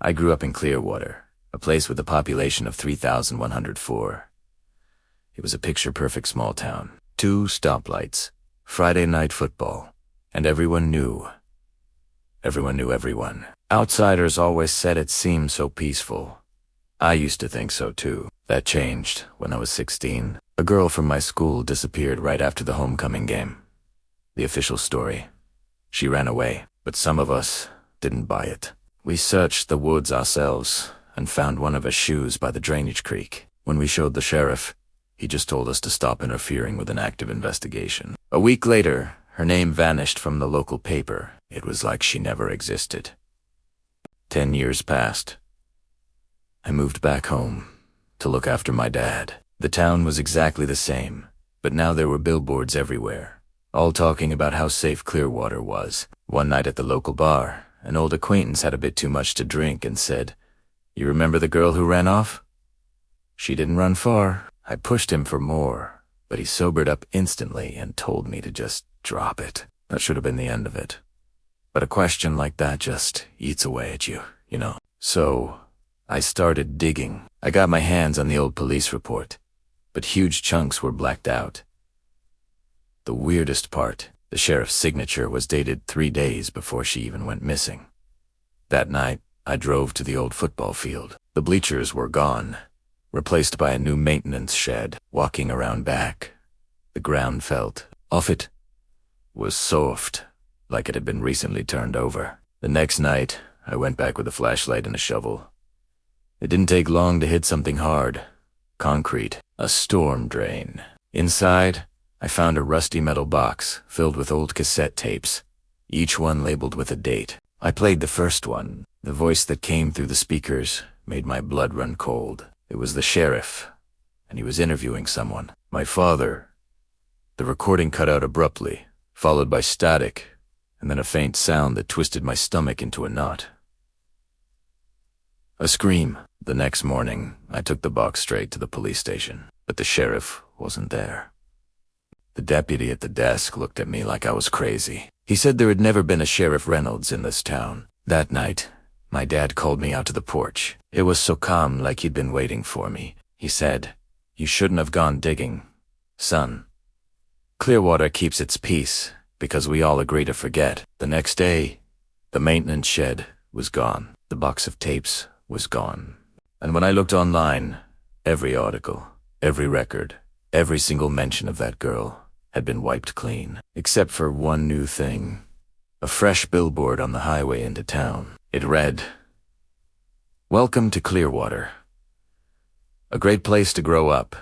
I grew up in Clearwater, a place with a population of 3,104. It was a picture-perfect small town. 2 stoplights, Friday night football, and everyone knew. Everyone knew everyone. Outsiders always said it seemed so peaceful. I used to think so too. That changed when I was 16. A girl from my school disappeared right after the homecoming game. The official story. She ran away, but some of us didn't buy it. We searched the woods ourselves and found one of her shoes by the drainage creek. When we showed the sheriff, he just told us to stop interfering with an active investigation. A week later, her name vanished from the local paper. It was like she never existed. 10 years passed. I moved back home to look after my dad. The town was exactly the same, but now there were billboards everywhere, all talking about how safe Clearwater was. One night at the local bar, an old acquaintance had a bit too much to drink and said, "You remember the girl who ran off? She didn't run far." I pushed him for more, but he sobered up instantly and told me to just drop it. That should have been the end of it. But a question like that just eats away at you, you know. So I started digging. I got my hands on the old police report, but huge chunks were blacked out. The weirdest part, the sheriff's signature was dated 3 days before she even went missing. That night, I drove to the old football field. The bleachers were gone, replaced by a new maintenance shed. Walking around back, the ground felt off. It was soft, like it had been recently turned over. The next night, I went back with a flashlight and a shovel. It didn't take long to hit something hard. Concrete. A storm drain. Inside, I found a rusty metal box filled with old cassette tapes, each one labeled with a date. I played the first one. The voice that came through the speakers made my blood run cold. It was the sheriff, and he was interviewing someone. My father. The recording cut out abruptly, followed by static, and then a faint sound that twisted my stomach into a knot. A scream. The next morning, I took the box straight to the police station, but the sheriff wasn't there. The deputy at the desk looked at me like I was crazy. He said there had never been a Sheriff Reynolds in this town. That night, my dad called me out to the porch. It was so calm, like he'd been waiting for me. He said, "You shouldn't have gone digging, son. Clearwater keeps its peace because we all agree to forget." The next day, the maintenance shed was gone. The box of tapes was gone. And when I looked online, every article, every record, every single mention of that girl had been wiped clean, except for one new thing. A fresh billboard on the highway into town. It read, "Welcome to Clearwater. A great place to grow up."